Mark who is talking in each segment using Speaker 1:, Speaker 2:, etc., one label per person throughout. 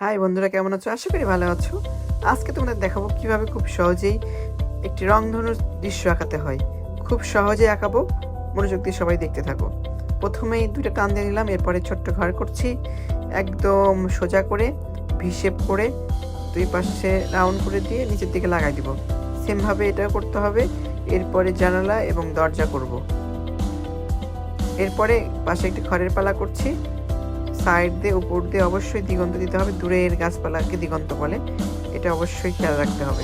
Speaker 1: High বন্ধুরা, কেমন আছো? আশা করি ভালো আছো। আজকে তোমাদের দেখাবো কিভাবে খুব সহজেই একটি রংধনুর দৃশ্য আঁকাতে হয়। খুব সহজে আঁকাবো, মনোযোগ দিয়ে সবাই দেখতে থাকো। প্রথমেই দুটো টান দিয়ে নিলাম, এরপরে ছোট্ট ঘর করছি একদম সোজা করে, ভি শেপ করে দুই পাশে রাউন্ড করে দিয়ে নিচের দিকে লাগাই দিব। সেমভাবে এটা করতে হবে। এরপরে জানালা এবং দরজা করব। এরপরে পাশে একটি খড়ের পালা করছি, সাইড দিয়ে উপর দিয়ে অবশ্যই দিগন্ত দিতে হবে। দূরের গাছপালাকে দিগন্ত বলে, এটা অবশ্যই খেয়াল রাখতে হবে।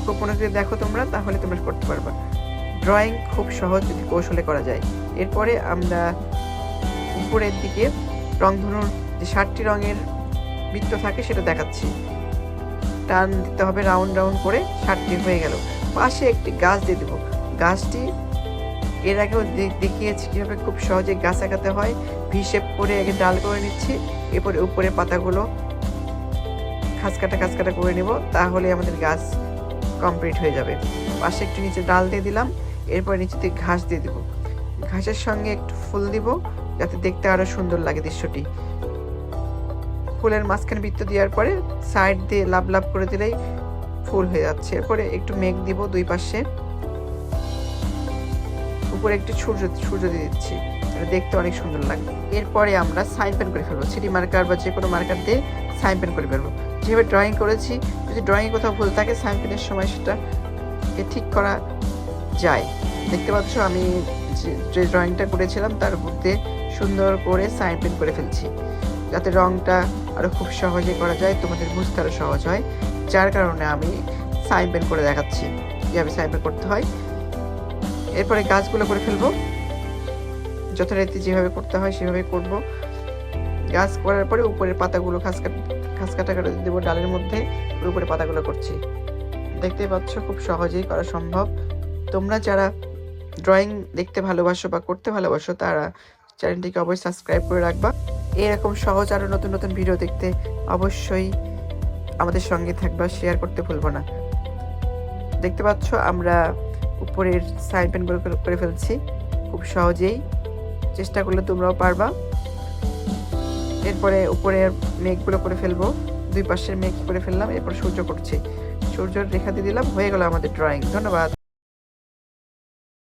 Speaker 1: খুব মনোযোগ দিয়ে দেখো তোমরা, তাহলে তোমরা করতে পারবা। ড্রয়িং খুব সহজ যদি কৌশলে করা যায়। এরপরে আমরা উপরের দিকে রংধনুর যে 7টি রঙের বৃত্ত থাকে সেটা দেখাচ্ছি। টান দিতে হবে রাউন্ড রাউন্ড করে, 7টি হয়ে গেল। পাশে একটি গাছ দিয়ে দেবো। গাছটি এর আগেও দেখিয়েছি কীভাবে খুব সহজে গাছ আঁকাতে হয়। ভি শেপ করে আগে ডাল করে নিচ্ছি, এরপরে উপরে পাতাগুলো খাঁজ কাটা করে নেব, তাহলে আমাদের গাছ কমপ্লিট হয়ে যাবে। পাশে একটু নিচে ডাল দিয়ে দিলাম, এরপরে নিচে দিয়ে ঘাস দিয়ে দেবো। ঘাসের সঙ্গে একটু ফুল দিব, যাতে দেখতে আরও সুন্দর লাগে দৃশ্যটি। ফুলের মাঝখানে বৃত্ত দেওয়ার পরে সাইড দিয়ে লাভ লাভ করে দিলেই ফুল হয়ে যাচ্ছে। এরপরে একটু মেঘ দিব দুই পাশে, উপরে একটু সূর্য দিয়ে দিচ্ছি, দেখতে অনেক সুন্দর লাগবে। এরপরে আমরা সাইন পেন করে ফেলবো। সিটি মার্কার বা যে কোনো মার্কার দিয়ে সাইন পেন করে ফেলবো। যেভাবে ড্রয়িং করেছি, যদি ড্রয়িংয়ে কোথাও ভুল থাকে সাইন পেনের সময় সেটাকে ঠিক করা যায়। দেখতে পাচ্ছ আমি যে ড্রয়িংটা করেছিলাম তার মধ্যে সুন্দর করে সাইন পেন করে ফেলছি, যাতে রংটা আরও খুব সহজে করা যায়, তোমাদের বুঝতে আরও সহজ হয়। যার কারণে আমি সাইন পেন করে দেখাচ্ছি কীভাবে সাইন পেন করতে হয়। এরপরে গাছগুলো করে ফেলবো, যথারীতি যেভাবে করতে হয় সেভাবে করব। গাছ করার পরে উপরের পাতাগুলো খাস কাটা করে দেবো ডালের মধ্যে, উপরে পাতাগুলো করছি। দেখতে পাচ্ছ খুব সহজেই করা সম্ভব। তোমরা যারা ড্রয়িং দেখতে ভালোবাসো বা করতে ভালোবাসো, তারা চ্যানেলটিকে অবশ্যই সাবস্ক্রাইব করে রাখবা। এরকম সহজ আরও নতুন নতুন ভিডিও দেখতে অবশ্যই আমাদের সঙ্গে থাকবা, শেয়ার করতে ভুলবো না। দেখতে পাচ্ছ আমরা উপরের সাইড পেনগুলো করে ফেলছি খুব সহজেই, চেষ্টা করলে তোমরাও পারবা। এরপরে উপরের মেঘগুলো করে ফেলবো, দুই পাশের মেঘ করে ফেললাম, এরপর সূর্য করছি, সূর্যের রেখা দিয়ে দিলাম, হয়ে গেল আমাদের ড্রয়িং। ধন্যবাদ।